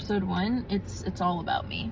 episode 1, it's all about me.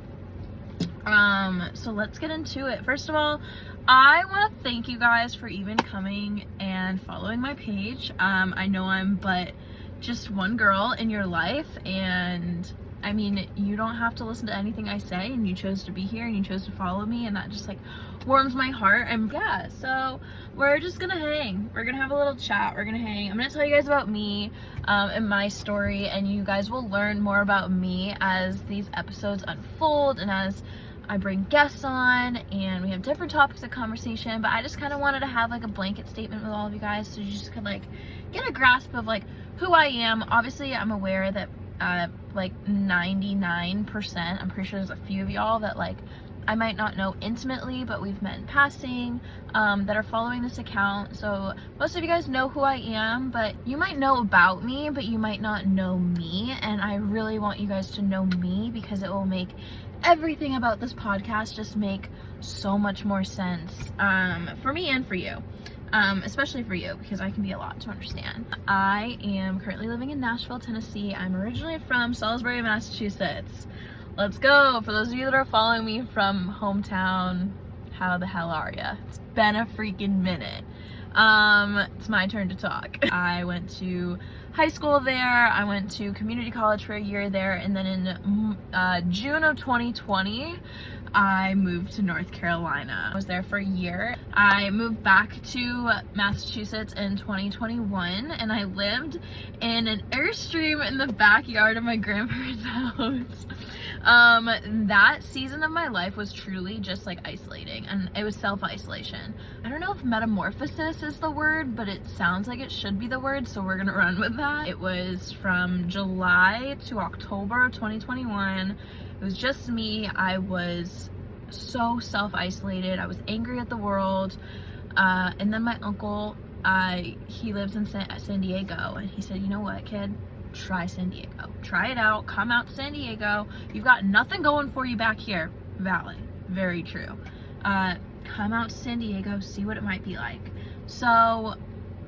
So let's get into it. First of all, I want to thank you guys for even coming and following my page. I know I'm but just one girl in your life, and I mean, you don't have to listen to anything I say, and you chose to be here and you chose to follow me, and that just like warms my heart. And yeah, so we're just gonna hang. We're gonna have a little chat. We're gonna hang. I'm gonna tell you guys about me and my story, and you guys will learn more about me as these episodes unfold and as I bring guests on and we have different topics of conversation. But I just kind of wanted to have like a blanket statement with all of you guys, so you just could like get a grasp of like who I am. Obviously, I'm aware that like 99%, I'm pretty sure there's a few of y'all that like I might not know intimately, but we've met in passing, that are following this account. So most of you guys know who I am, but you might know about me, but you might not know me. And I really want you guys to know me, because it will make everything about this podcast just make so much more sense, for me and for you. Especially for you, because I can be a lot to understand. I am currently living in Nashville, Tennessee. I'm originally from Salisbury, Massachusetts. Let's go. For those of you that are following me from hometown, how the hell are ya? It's been a freaking minute. It's my turn to talk. I went to high school there. I went to community college for a year there, and then in June of 2020, I moved to North Carolina. I was there for a year. I moved back to Massachusetts in 2021, and I lived in an Airstream in the backyard of my grandparents' house. That season of my life was truly just like isolating, and it was self-isolation. I don't know if metamorphosis is the word, but it sounds like it should be the word, so we're gonna run with that. It was from July to October of 2021. It was just me. I was so self-isolated. I was angry at the world. And then my uncle, he lives in San Diego, and he said, you know what, kid? Try San Diego. Try it out. Come out to San Diego. You've got nothing going for you back here. Valid. Very true. Come out to San Diego, see what it might be like. So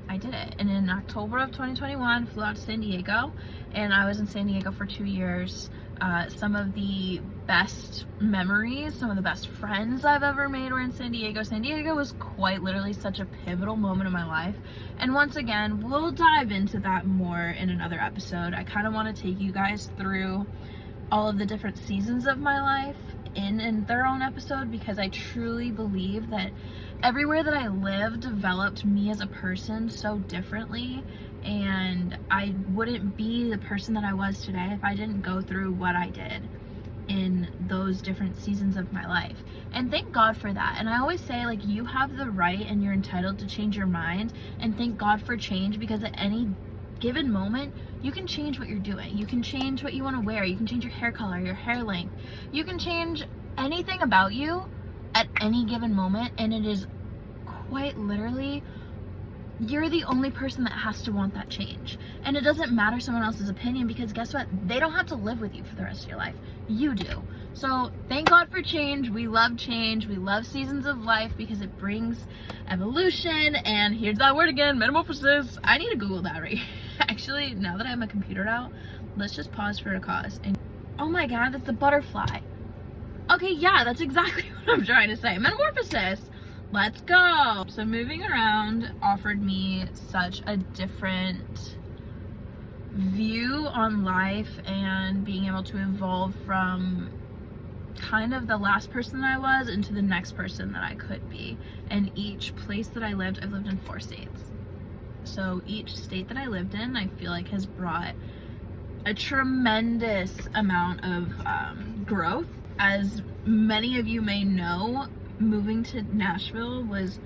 I did it. And in October of 2021, flew out to San Diego, and I was in San Diego for 2 years. Some of the best memories, some of the best friends I've ever made were in San Diego. San Diego was quite literally such a pivotal moment in my life. And once again, we'll dive into that more in another episode. I kind of want to take you guys through all of the different seasons of my life in their own episode, because I truly believe that everywhere that I lived developed me as a person so differently, and I wouldn't be the person that I was today if I didn't go through what I did in those different seasons of my life. And thank God for that. And I always say, like, you have the right and you're entitled to change your mind, and thank God for change, because at any given moment you can change what you're doing. You can change what you want to wear. You can change your hair color, your hair length. You can change anything about you at any given moment, and it is quite literally, you're the only person that has to want that change. And it doesn't matter someone else's opinion, because guess what? They don't have to live with you for the rest of your life. You do. So thank God for change. We love change. We love seasons of life, because it brings evolution. And here's that word again, metamorphosis. I need to Google that right actually, now that I have my computer out, let's just pause for a cause. And oh my God, that's a butterfly. Okay, yeah, that's exactly what I'm trying to say. Metamorphosis. Let's go. So moving around offered me such a different view on life, and being able to evolve from kind of the last person that I was into the next person that I could be. And each place that I lived, I've lived in 4 states. So each state that I lived in, I feel like has brought a tremendous amount of growth. As many of you may know, moving to Nashville was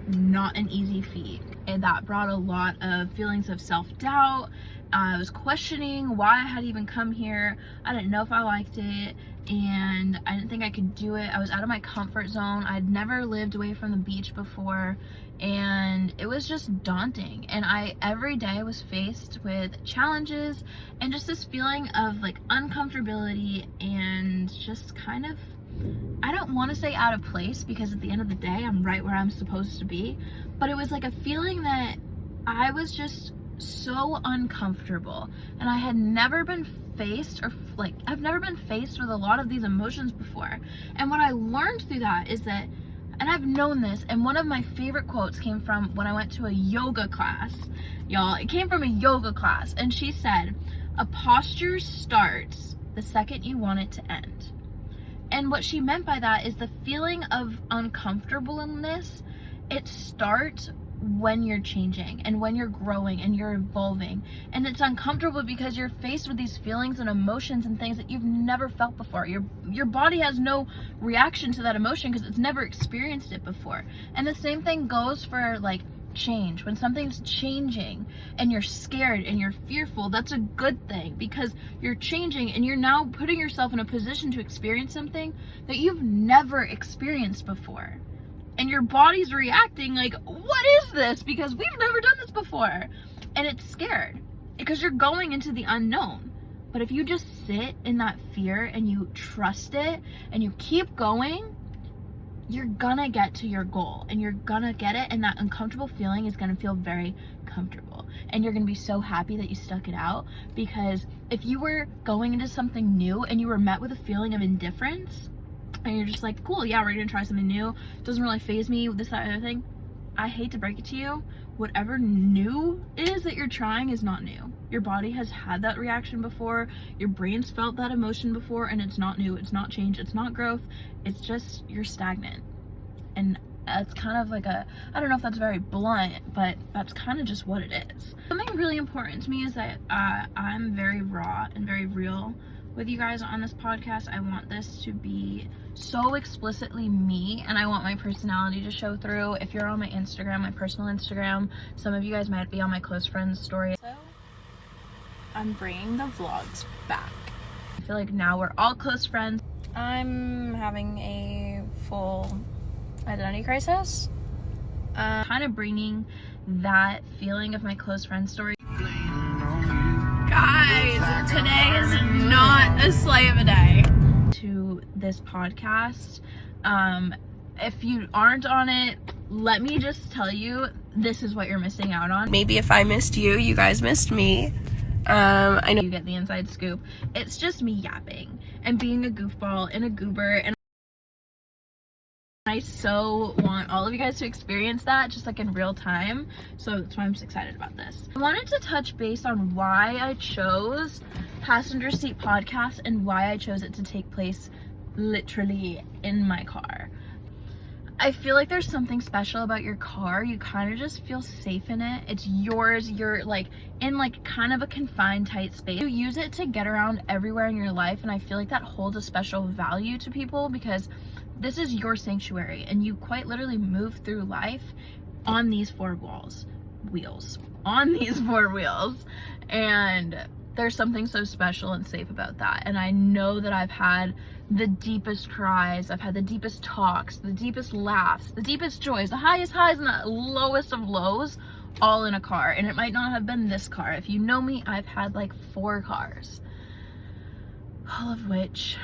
not an easy feat, and that brought a lot of feelings of self-doubt. I was questioning why I had even come here. I didn't know if I liked it, and I didn't think I could do it. I was out of my comfort zone. I'd never lived away from the beach before, and it was just daunting. And I every day was faced with challenges and just this feeling of like uncomfortability, and just kind of, I don't want to say out of place, because at the end of the day I'm right where I'm supposed to be, but it was like a feeling that I was just so uncomfortable, and I had never been faced, or like, I've never been faced with a lot of these emotions before. And what I learned through that is that, and I've known this, and one of my favorite quotes came from when I went to a yoga class. Y'all, it came from a yoga class, and she said, "A posture starts the second you want it to end." And what she meant by that is the feeling of uncomfortableness, it starts when you're changing and when you're growing and you're evolving. And it's uncomfortable because you're faced with these feelings and emotions and things that you've never felt before. Your body has no reaction to that emotion because it's never experienced it before. And the same thing goes for like change. When something's changing and you're scared and you're fearful, that's a good thing, because you're changing and you're now putting yourself in a position to experience something that you've never experienced before. And your body's reacting like, what is this? Because we've never done this before. And it's scared because you're going into the unknown. But if you just sit in that fear and you trust it and you keep going, you're gonna get to your goal and you're gonna get it. And that uncomfortable feeling is gonna feel very comfortable. And you're gonna be so happy that you stuck it out, because if you were going into something new and you were met with a feeling of indifference, and you're just like, cool, yeah, we're gonna try something new, it doesn't really faze me, this, that, and other thing, I hate to break it to you, whatever new is that you're trying is not new. Your body has had that reaction before, your brain's felt that emotion before, and it's not new, it's not change, it's not growth, it's just you're stagnant. And that's kind of like a, I don't know if that's very blunt, but that's kind of just what it is. Something really important to me is that I'm very raw and very real with you guys on this podcast. I want this to be so explicitly me, and I want my personality to show through. If you're on my Instagram, my personal Instagram, some of you guys might be on my close friends story. So I'm bringing the vlogs back. I feel like now we're all close friends. I'm having a full identity crisis. Kind of bringing that feeling of my close friend story. Guys, today is not a sleigh of a day. To this podcast. If you aren't on it, let me just tell you, this is what you're missing out on. Maybe if I missed you, you guys missed me. I know you get the inside scoop. It's just me yapping and being a goofball and a goober, and I so want all of you guys to experience that just like in real time. So that's why I'm so excited about this. I wanted to touch base on why I chose Passenger Seat Podcast and why I chose it to take place literally in my car. I feel like there's something special about your car. You kind of just feel safe in it. It's yours. You're like in like kind of a confined, tight space. You use it to get around everywhere in your life, and I feel like that holds a special value to people because this is your sanctuary, and you quite literally move through life on these four wheels, and there's something so special and safe about that. And I know that I've had the deepest cries, I've had the deepest talks, the deepest laughs, the deepest joys, the highest highs and the lowest of lows, all in a car. And it might not have been this car. If you know me, I've had like 4 cars, all of which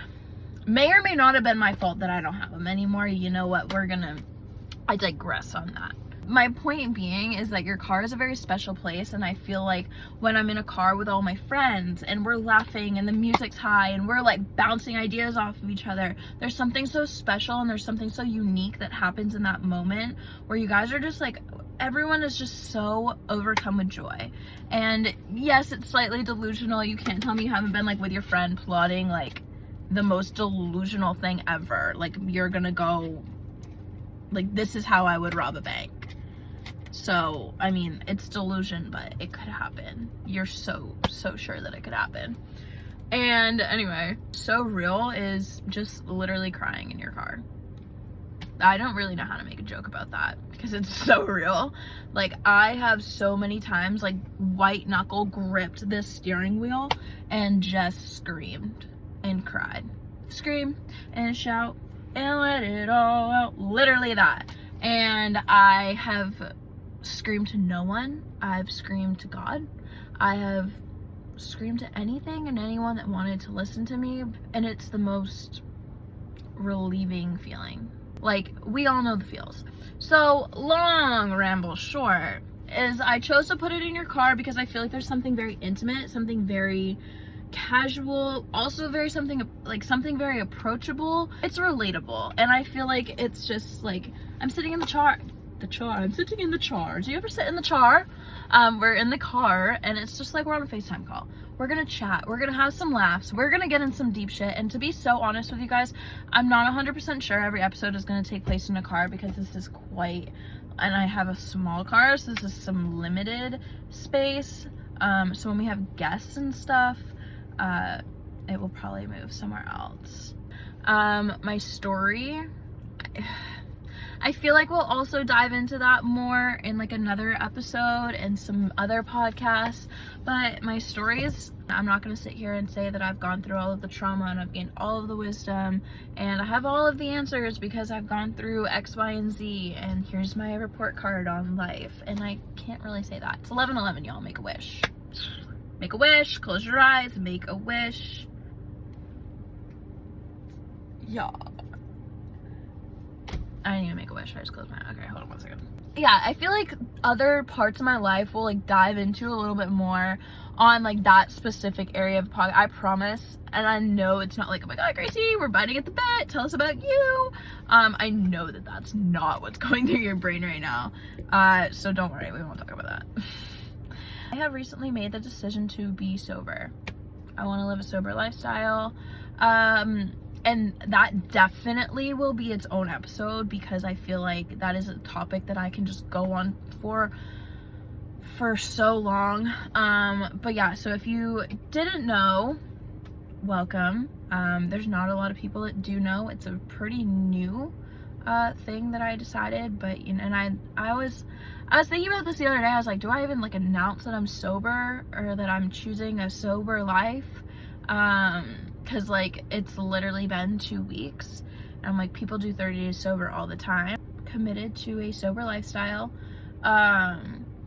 may or may not have been my fault that I don't have them anymore. You know what, I digress on that. My point being is that your car is a very special place, and I feel like when I'm in a car with all my friends and we're laughing and the music's high and we're like bouncing ideas off of each other, there's something so special and there's something so unique that happens in that moment where you guys are just like, everyone is just so overcome with joy. And yes, it's slightly delusional. You can't tell me you haven't been like with your friend plotting like the most delusional thing ever. Like, you're gonna go, like, this is how I would rob a bank. So, I mean, it's delusion, but it could happen. You're so sure that it could happen. And anyway, so real is just literally crying in your car. I don't really know how to make a joke about that because it's so real. Like, I have so many times like white knuckle gripped this steering wheel and just screamed and cried. Scream and shout and let it all out. Literally that. And I have screamed to no one. I've screamed to God. I have screamed to anything and anyone that wanted to listen to me. And it's the most relieving feeling. Like, we all know the feels. So, long ramble short, is I chose to put it in your car because I feel like there's something very intimate, something very casual, also something very approachable. It's relatable, and I feel like it's just like I'm sitting in I'm sitting in the char. Do you ever sit in the char? We're in the car, and it's just like we're on a FaceTime call. We're gonna chat, we're gonna have some laughs, we're gonna get in some deep shit. And to be so honest with you guys, I'm not 100% sure every episode is gonna take place in a car, because this is quite, and I have a small car, so this is some limited space. So when we have guests and stuff, it will probably move somewhere else. My story, I feel like we'll also dive into that more in like another episode and some other podcasts. But my stories, I'm not going to sit here and say that I've gone through all of the trauma and I've gained all of the wisdom and I have all of the answers, because I've gone through X, Y, and Z, and here's my report card on life. And I can't really say that. It's 11/11, y'all. Make a wish. Make a wish. Close your eyes. Make a wish. Y'all. I didn't even make a wish. I just closed my eyes. Okay, hold on 1 second. Yeah, I feel like other parts of my life will like dive into a little bit more on like that specific area of podcast. I promise. And I know it's not like, oh my god, Gracie, we're biting at the bit. Tell us about you. I know that that's not what's going through your brain right now. So don't worry. We won't talk about that. I have recently made the decision to be sober. I want to live a sober lifestyle. And that definitely will be its own episode, because I feel like that is a topic that I can just go on for so long. But yeah, so if you didn't know, welcome. There's not a lot of people that do know. It's a pretty new thing that I decided, but you know, and I was thinking about this the other day. I was like, do I even like announce that I'm sober, or that I'm choosing a sober life? Because like it's literally been 2 weeks, and I'm like, people do 30 days sober all the time. Committed to a sober lifestyle.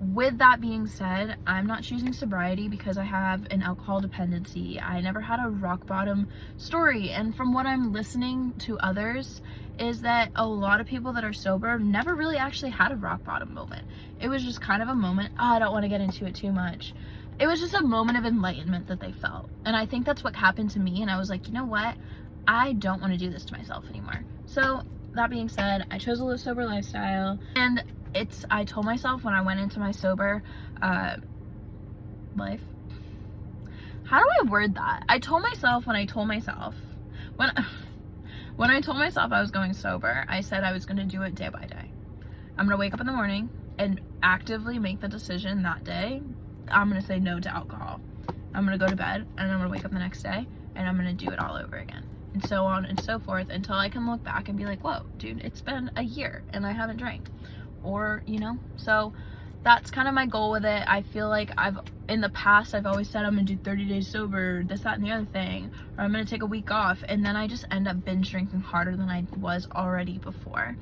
With that being said, I'm not choosing sobriety because I have an alcohol dependency. I never had a rock bottom story, and from what I'm listening to others is that a lot of people that are sober never really actually had a rock bottom moment. It was just kind of a moment. I don't want to get into it too much. It was just a moment of enlightenment that they felt. And I think that's what happened to me. And I was like, you know what? I don't want to do this to myself anymore. So that being said, I chose to live a sober lifestyle. And I told myself when I went into my sober life. How do I word that? I told myself when I told myself I was going sober, I said I was going to do it day by day. I'm going to wake up in the morning and actively make the decision that day. I'm going to say no to alcohol. I'm going to go to bed, and I'm going to wake up the next day, and I'm going to do it all over again. And so on and so forth, until I can look back and be like, whoa, dude, it's been a year and I haven't drank. Or, you know, so that's kind of my goal with it. I feel like in the past, I've always said I'm going to do 30 days sober, this, that, and the other thing. Or I'm going to take a week off. And then I just end up binge drinking harder than I was already before.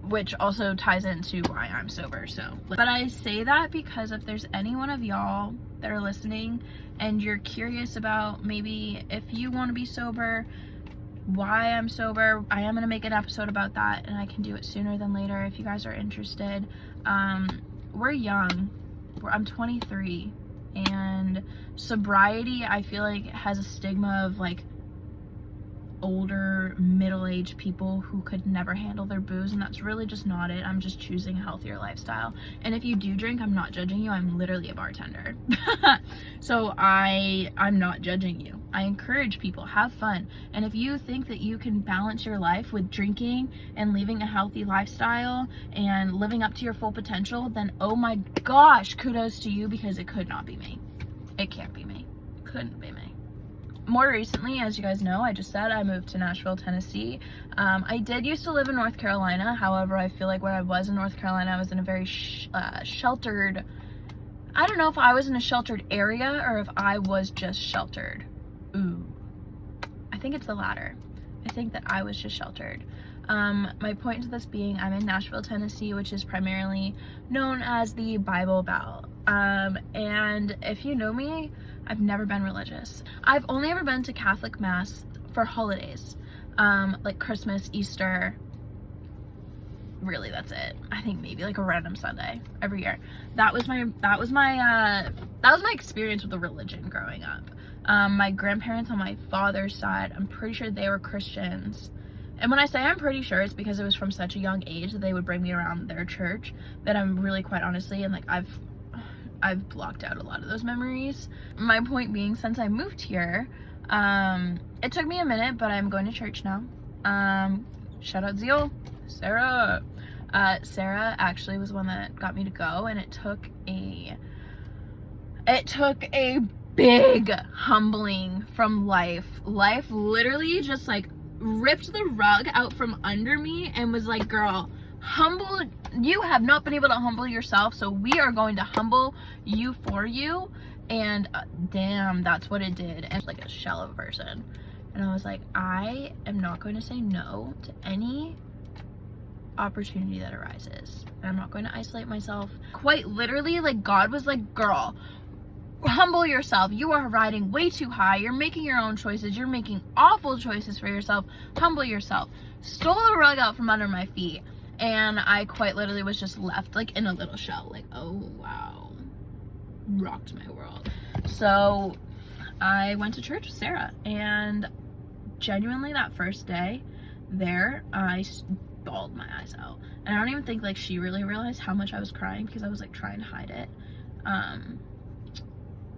Which also ties into why I'm sober. But I say that because if there's any one of y'all that are listening and you're curious about maybe if you want to be sober, why I'm sober, I am going to make an episode about that, and I can do it sooner than later if you guys are interested. We're young. I'm 23, and sobriety, I feel like, has a stigma of like older middle-aged people who could never handle their booze, and that's really just not it. I'm just choosing a healthier lifestyle. And if you do drink, I'm not judging you. I'm literally a bartender. So I'm not judging you. I encourage people, have fun. And if you think that you can balance your life with drinking and living a healthy lifestyle and living up to your full potential, then oh my gosh, kudos to you, because it could not be me. It can't be me. Couldn't be me. More recently, as you guys know, I just said I moved to Nashville, Tennessee. I did used to live in North Carolina. However, I feel like when I was in North Carolina, I was in a very sheltered, I don't know if I was in a sheltered area or if I was just sheltered. Ooh, I think it's the latter. I think that I was just sheltered. My point to this being, I'm in Nashville, Tennessee, which is primarily known as the Bible Belt. And if you know me, I've never been religious. I've only ever been to Catholic Mass for holidays, like Christmas, Easter, really, that's it. I think maybe like a random Sunday every year. That was my experience with the religion growing up. My grandparents on my father's side, I'm pretty sure they were Christians. And when I say I'm pretty sure, it's because it was from such a young age that they would bring me around their church that I'm really, quite honestly, and like I've blocked out a lot of those memories. My point being, since I moved here, it took me a minute, but I'm going to church now. Shout out Zeal, Sarah. Sarah actually was the one that got me to go, and it took a big humbling from life. Life literally just like ripped the rug out from under me and was like, girl, you have not been able to humble yourself, so we are going to humble you for you. And damn, that's what it did. And like a shell of a person. And I was like, I am not going to say no to any opportunity that arises. And I'm not going to isolate myself. Quite literally, like, God was like, girl, humble yourself. You are riding way too high. You're making your own choices. You're making awful choices for yourself. Humble yourself. Stole the rug out from under my feet. And I quite literally was just left like in a little shell. Like, oh wow. Rocked my world. So I went to church with Sarah, and genuinely that first day there, I bawled my eyes out. And I don't even think like she really realized how much I was crying, because I was like trying to hide it.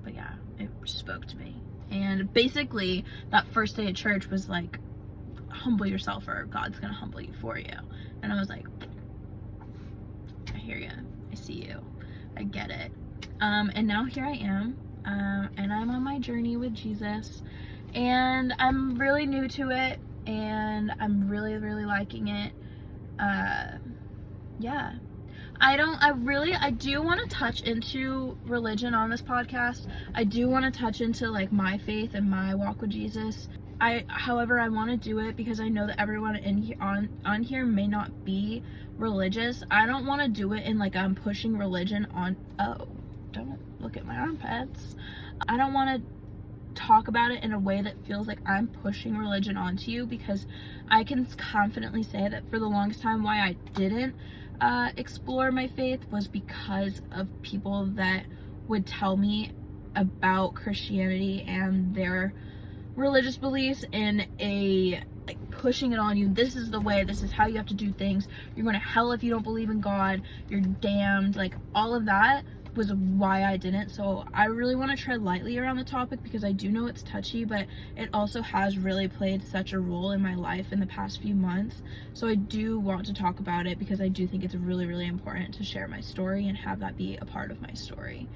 But yeah, it spoke to me. And basically that first day at church was like, humble yourself or God's gonna humble you for you. And I was like, I hear you, I see you, I get it. And now here I am, and I'm on my journey with Jesus, and I'm really new to it, and I'm really, really liking it. Yeah. I do want to touch into religion on this podcast. I do want to touch into like my faith and my walk with Jesus. However, I want to do it because I know that everyone in here on here may not be religious. I don't want to do it in like I'm pushing religion on. Oh, don't look at my armpits. I don't want to talk about it in a way that feels like I'm pushing religion onto you, because I can confidently say that for the longest time why I didn't explore my faith was because of people that would tell me about Christianity and their religious beliefs in a like pushing it on you. This is the way, this is how you have to do things, you're going to hell if you don't believe in God, you're damned. Like all of that was why I didn't. So I really want to tread lightly around the topic because I do know it's touchy, but it also has really played such a role in my life in the past few months. So I do want to talk about it because I do think it's really, really important to share my story and have that be a part of my story.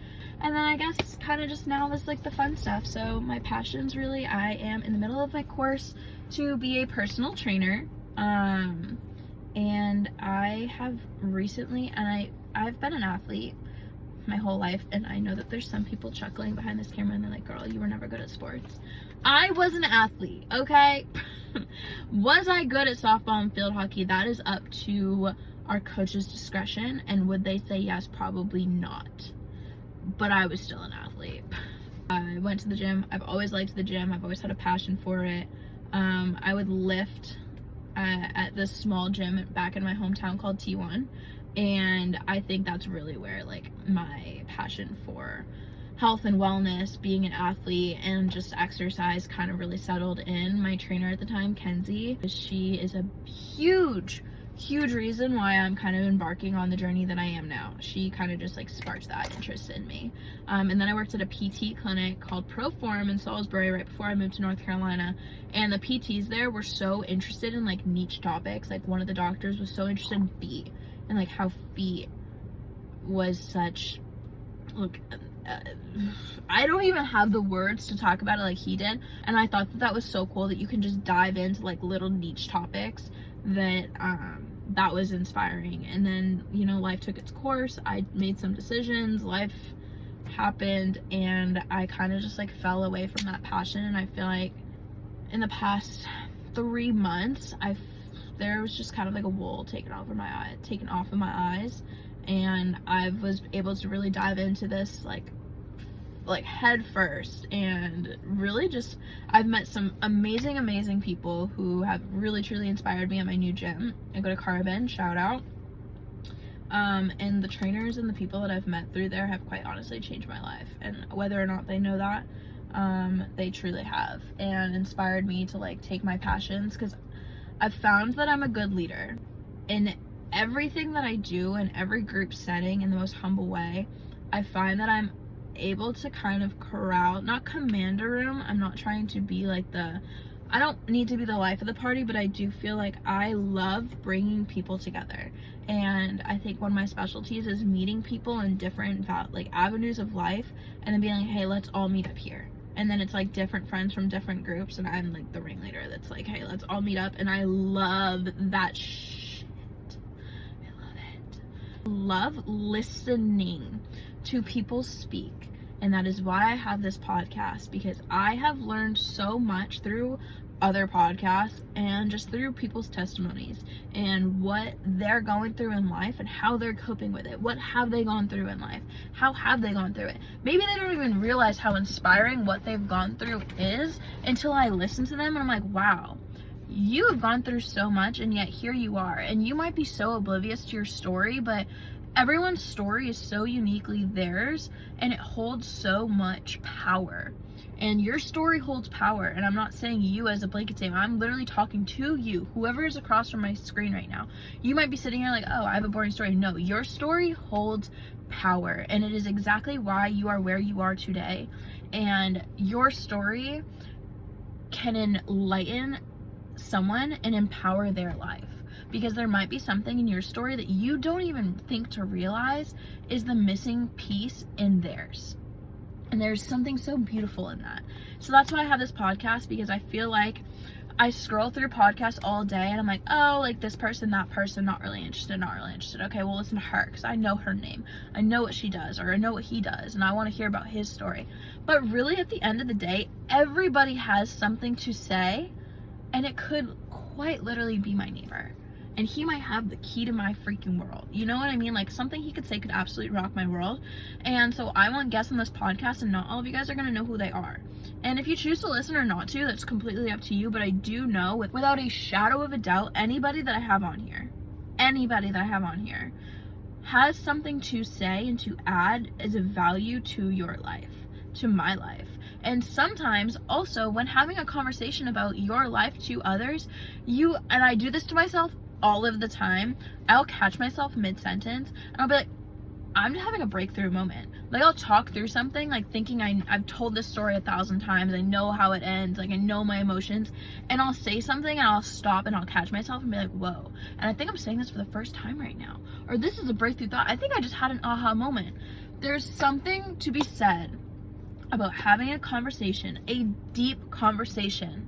And then I guess kind of just now is like the fun stuff. So my passions, really, I am in the middle of my course to be a personal trainer. And I have recently, and I've been an athlete my whole life, and I know that there's some people chuckling behind this camera and they're like, girl, you were never good at sports. I was an athlete, okay? Was I good at softball and field hockey? That is up to our coach's discretion, and would they say yes? Probably not. But I was still an athlete. I went to the gym. I've always liked the gym. I've always had a passion for it. I would lift at this small gym back in my hometown called T1. And I think that's really where like my passion for health and wellness, being an athlete, and just exercise kind of really settled in. My trainer at the time, Kenzie, she is a huge reason why I'm kind of embarking on the journey that I am now. She kind of just like sparked that interest in me. And then I worked at a PT clinic called Proform in Salisbury right before I moved to North Carolina. And the PTs there were so interested in like niche topics. Like one of the doctors was so interested in feet, and like how feet was such, look, I don't even have the words to talk about it like he did. And I thought that that was so cool that you can just dive into like little niche topics that that was inspiring. And then, you know, life took its course. I made some decisions, life happened, and I kind of just like fell away from that passion. And I feel like in the past 3 months there was just kind of like a wool taken off of my eyes, and I was able to really dive into this like head first, and really just I've met some amazing people who have really truly inspired me at my new gym. I go to Carbon, shout out. And the trainers and the people that I've met through there have quite honestly changed my life, and whether or not they know that, they truly have, and inspired me to like take my passions, because I've found that I'm a good leader in everything that I do, in every group setting, in the most humble way. I find that I'm able to kind of corral, not command a room. I'm not trying to be like I don't need to be the life of the party, but I do feel like I love bringing people together. And I think one of my specialties is meeting people in different like avenues of life, and then being like, hey, let's all meet up here. And then it's like different friends from different groups, and I'm like the ringleader that's like, hey, let's all meet up. And I love that shit. I love it. Love listening to people speak. And that is why I have this podcast, because I have learned so much through other podcasts and just through people's testimonies and what they're going through in life and how they're coping with it. What have they gone through in life? How have they gone through it? Maybe they don't even realize how inspiring what they've gone through is until I listen to them, and I'm like, wow, you have gone through so much, and yet here you are. And you might be so oblivious to your story, but everyone's story is so uniquely theirs, and it holds so much power. And your story holds power, and I'm not saying you as a blanket statement. I'm literally talking to you, whoever is across from my screen right now. You might be sitting here like, oh, I have a boring story. No, your story holds power, and it is exactly why you are where you are today. And your story can enlighten someone and empower their life, because there might be something in your story that you don't even think to realize is the missing piece in theirs. And there's something so beautiful in that. So that's why I have this podcast, because I feel like I scroll through podcasts all day and I'm like, oh, like this person, that person, not really interested. Okay, well, listen to her, because I know her name. I know what she does, or I know what he does, and I want to hear about his story. But really, at the end of the day, everybody has something to say, and it could quite literally be my neighbor. And he might have the key to my freaking world. You know what I mean? Like, something he could say could absolutely rock my world. And so I want guests on this podcast, and not all of you guys are going to know who they are. And if you choose to listen or not to, that's completely up to you. But I do know, without a shadow of a doubt, anybody that I have on here has something to say and to add as a value to your life, to my life. And sometimes also, when having a conversation about your life to others, and I do this to myself all of the time, I'll catch myself mid-sentence and I'll be like, I'm having a breakthrough moment. Like, I'll talk through something, like thinking I've told this story 1,000 times, I know how it ends, like I know my emotions, and I'll say something and I'll stop and I'll catch myself and be like, whoa. And I think I'm saying this for the first time right now, or this is a breakthrough thought. I think I just had an aha moment. There's something to be said about having a conversation, a deep conversation.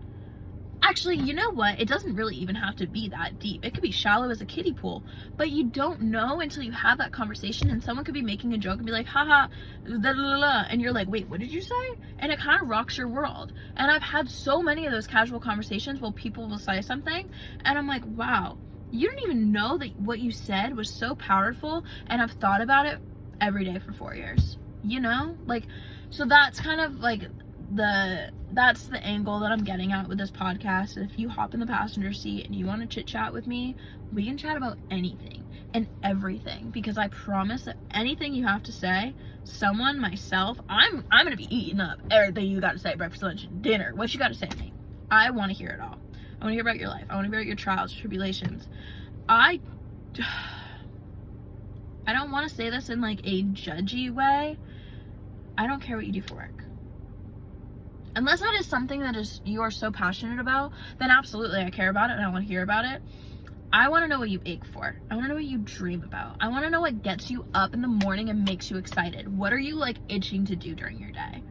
Actually, you know what? It doesn't really even have to be that deep. It could be shallow as a kiddie pool, but you don't know until you have that conversation, and someone could be making a joke and be like, haha, da, da, da, da, and you're like, wait, what did you say? And it kind of rocks your world. And I've had so many of those casual conversations where people will say something, and I'm like, wow, you didn't even know that what you said was so powerful, and I've thought about it every day for 4 years. You know? Like, so that's kind of like that's the angle that I'm getting at with this podcast. If you hop in the passenger seat and you want to chit chat with me, we can chat about anything and everything, because I promise that anything you have to say, myself, I'm gonna be eating up everything you got to say, breakfast, lunch, dinner, what you got to say to me. I want to hear it all. I want to hear about your life. I want to hear about your trials, tribulations. I don't want to say this in like a judgy way. I don't care what you do for work. Unless that is something that you are so passionate about, then absolutely I care about it and I want to hear about it. I want to know what you ache for. I want to know what you dream about. I want to know what gets you up in the morning and makes you excited. What are you like itching to do during your day?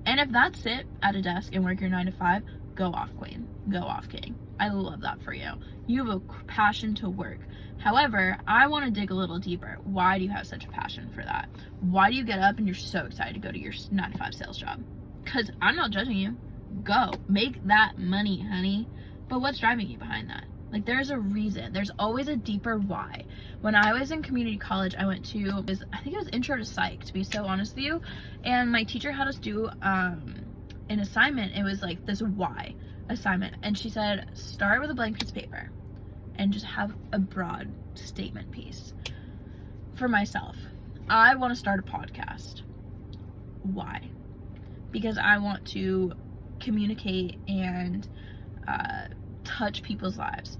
And if that's it, at a desk and work your 9 to 5, go off, queen. Go off, king. I love that for you. You have a passion to work. However, I want to dig a little deeper. Why do you have such a passion for that? Why do you get up and you're so excited to go to your 9 to 5 sales job? Because I'm not judging you. Go. Make that money, honey. But what's driving you behind that? Like, there's a reason. There's always a deeper why. When I was in community college, I went to, I think it was intro to psych, to be so honest with you. And my teacher had us do an assignment. It was like this why assignment. And she said, start with a blank piece of paper and just have a broad statement piece. for myself, I want to start a podcast. Why? Because I want to communicate and touch people's lives.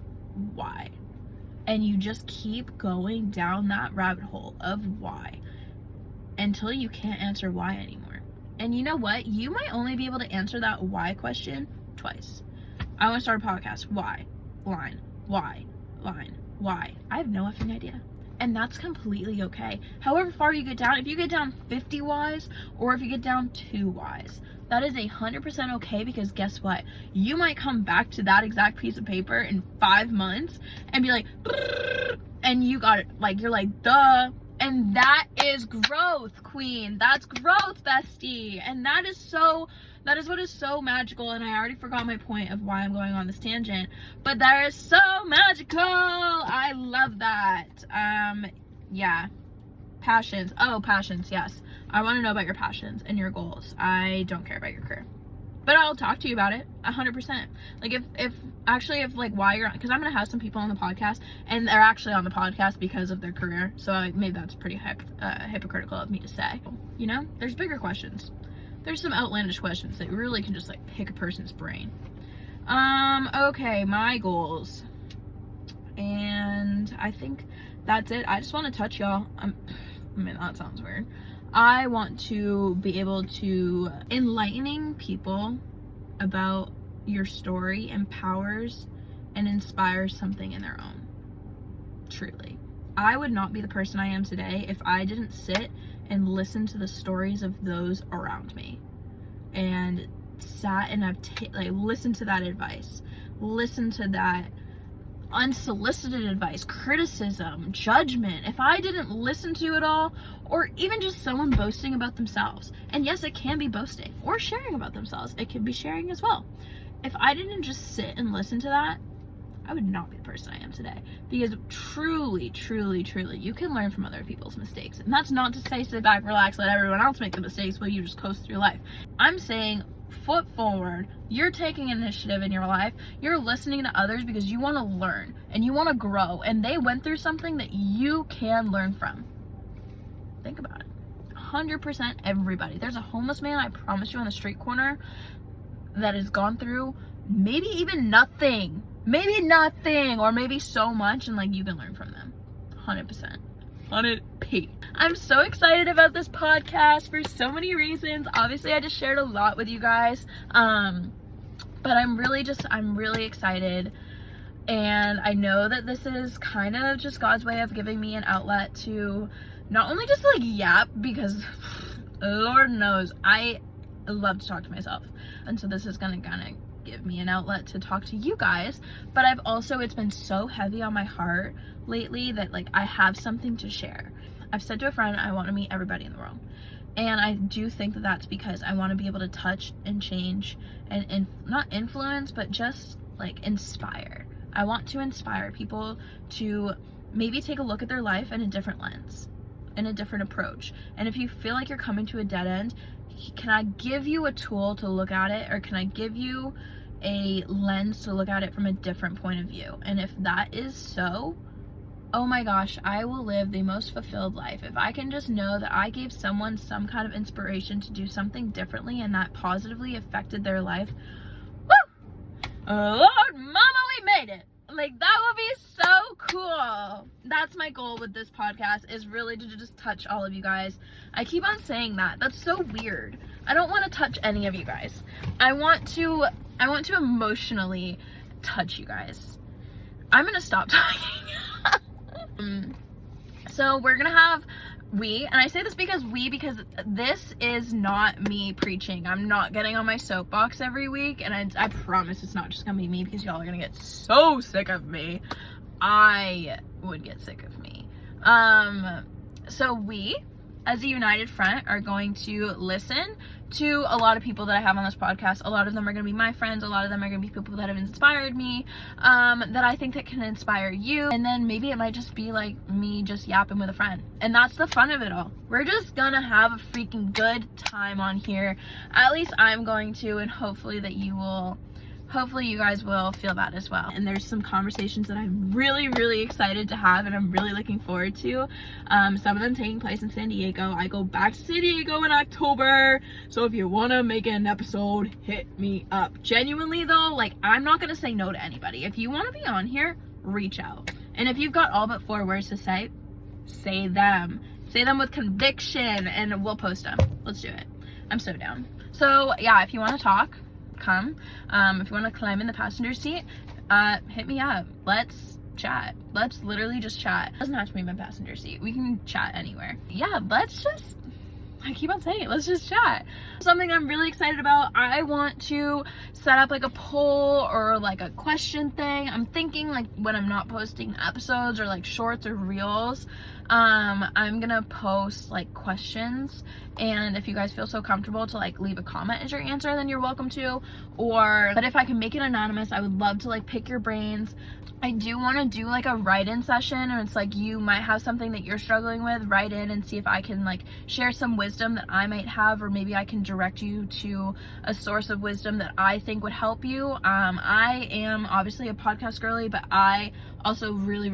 Why? And you just keep going down that rabbit hole of why until you can't answer why anymore. And you know what? You might only be able to answer that why question twice. I want to start a podcast. Why? Line. Why? Line. Why? I have no effing idea. And that's completely okay. However far you get down, if you get down 50 whys or if you get down 2 whys, that is 100% okay, because guess what? You might come back to that exact piece of paper in 5 months and be like, and you got it. Like, you're like, duh. And that is growth, queen. That's growth, bestie. And that is what is so magical. And I already forgot my point of why I'm going on this tangent, but that is so magical. I love that. Yeah. Passions. Oh, passions. Yes. I want to know about your passions and your goals. I don't care about your career, but I'll talk to you about it 100%. Like if like why you're on, because I'm going to have some people on the podcast and they're actually on the podcast because of their career. So maybe that's pretty hypocritical of me to say, you know, there's bigger questions. There's some outlandish questions that really can just like pick a person's brain. Okay, my goals. And I think that's it. I just want to touch y'all. I mean, that sounds weird. I want to be able to enlightening people about your story empowers and inspires something in their own. Truly. I would not be the person I am today if I didn't sit and listen to the stories of those around me and sat and listened to that advice, listened to that unsolicited advice, criticism, judgment. If I didn't listen to it all, or even just someone boasting about themselves, and yes, it can be boasting or sharing about themselves, it can be sharing as well. If I didn't just sit and listen to that, I would not be the person I am today. Because truly, truly, truly, you can learn from other people's mistakes. And that's not to say sit back, relax, let everyone else make the mistakes while you just coast through life. I'm saying foot forward. You're taking initiative in your life. You're listening to others because you want to learn and you want to grow, and they went through something that you can learn from. Think about it. 100% everybody. There's a homeless man, I promise you, on the street corner that has gone through maybe even nothing, or maybe so much, and like you can learn from them. 100%. 100p. I'm so excited about this podcast for so many reasons. Obviously, I just shared a lot with you guys, but I'm really excited, and I know that this is kind of just God's way of giving me an outlet to not only just like yap, because Lord knows I love to talk to myself, and so this is gonna kind of give me an outlet to talk to you guys. But it's been so heavy on my heart lately that like I have something to share. I've said to a friend I want to meet everybody in the world, and I do think that that's because I want to be able to touch and change and not influence, but just like inspire. I want to inspire people to maybe take a look at their life in a different lens, in a different approach. And if you feel like you're coming to a dead end, can I give you a tool to look at it, or can I give you a lens to look at it from a different point of view? And if that is so, oh my gosh, I will live the most fulfilled life. If I can just know that I gave someone some kind of inspiration to do something differently and that positively affected their life, woo! Lord mama, we made it. Like, that would be so cool. That's my goal with this podcast, is really to just touch all of you guys. I keep on saying that. That's so weird. I don't want to touch any of you guys. I want to emotionally touch you guys. I'm gonna stop talking. So we're gonna have and I say this because this is not me preaching. I'm not getting on my soapbox every week, and I promise it's not just gonna be me, because y'all are gonna get so sick of me. I would get sick of me. So we, as a united front, are going to listen to a lot of people that I have on this podcast. A lot of them are going to be my friends. A lot of them are going to be people that have inspired me, that I think that can inspire you. And then maybe it might just be like me just yapping with a friend. And that's the fun of it all. We're just going to have a freaking good time on here. At least I'm going to, and hopefully that you will hopefully you guys will feel that as well. And there's some conversations that I'm really excited to have and I'm really looking forward to. Some of them taking place in San Diego. I go back to San Diego in October, so if you want to make an episode, hit me up. Genuinely though, like, I'm not gonna say no to anybody. If you want to be on here, reach out. And if you've got all but 4 words to say them. Say them with conviction and we'll post them. Let's do it. I'm so down. So yeah, if you want to talk, come. If you want to climb in the passenger seat, hit me up. Let's chat. Let's literally just chat. It doesn't have to be my passenger seat. We can chat anywhere. Yeah, let's just, I keep on saying it, let's just chat. Something I'm really excited about, I want to set up like a poll or like a question thing. I'm thinking like when I'm not posting episodes or like shorts or reels, I'm gonna post like questions, and if you guys feel so comfortable to like leave a comment as your answer, then you're welcome to. But if I can make it anonymous, I would love to like pick your brains. I do want to do like a write-in session, and it's like you might have something that you're struggling with, write in and see if I can like share some wisdom that I might have, or maybe I can direct you to a source of wisdom that I think would help you. I am obviously a podcast girly, but I also really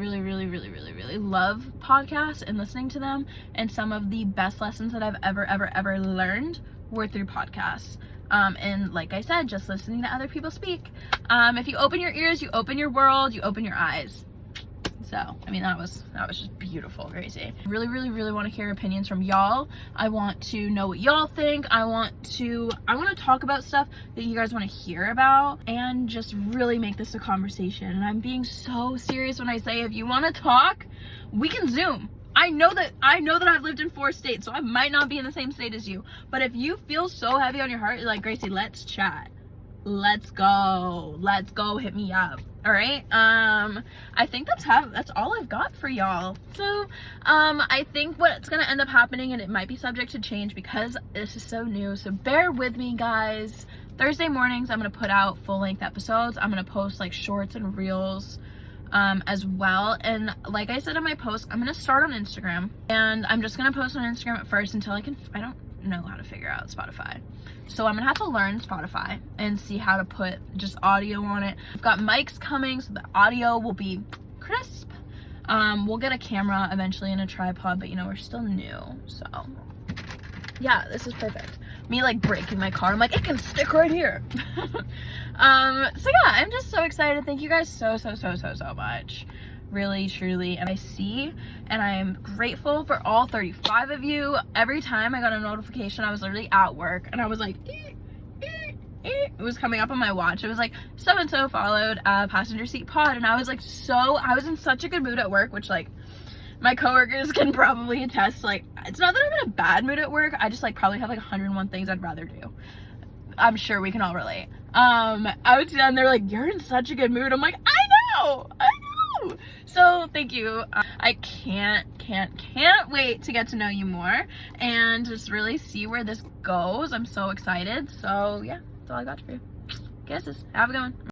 love podcasts and listening to them, and some of the best lessons that I've ever learned were through podcasts. And like I said, just listening to other people speak. If you open your ears, you open your world, you open your eyes. So, I mean, that was just beautiful, Gracie. Really want to hear opinions from y'all. I want to know what y'all think. I want to talk about stuff that you guys want to hear about, and just really make this a conversation. And I'm being so serious when I say, if you want to talk, we can Zoom. I know that I've lived in 4 states, so I might not be in the same state as you. But if you feel so heavy on your heart, you're like, Gracie, let's chat. Let's go, hit me up. All right, I think that's all I've got for y'all. So I think what's gonna end up happening, and it might be subject to change because this is so new, so bear with me, guys. Thursday mornings I'm gonna put out full-length episodes. I'm gonna post like shorts and reels as well, and like I said in my post, I'm gonna start on Instagram, and I'm just gonna post on Instagram at first until I don't know how to figure out Spotify. So I'm gonna have to learn Spotify and see how to put just audio on it. I've got mics coming, so the audio will be crisp. We'll get a camera eventually and a tripod, but you know, we're still new, so yeah, this is perfect. Me like breaking my car, I'm like, it can stick right here. So yeah, I'm just so excited. Thank you guys so much, really truly. And I see, and I'm grateful for all 35 of you. Every time I got a notification, I was literally at work and I was like, it was coming up on my watch. It was like, so and so followed passenger seat pod, and I was like, I was in such a good mood at work, which like my coworkers can probably attest. Like, it's not that I'm in a bad mood at work, I just like probably have like 101 things I'd rather do. I'm sure we can all relate. I would see them, they're like, you're in such a good mood. I'm like, I know. So thank you. I can't wait to get to know you more and just really see where this goes. I'm so excited. So yeah, that's all I got for you. Kisses. Have a good one.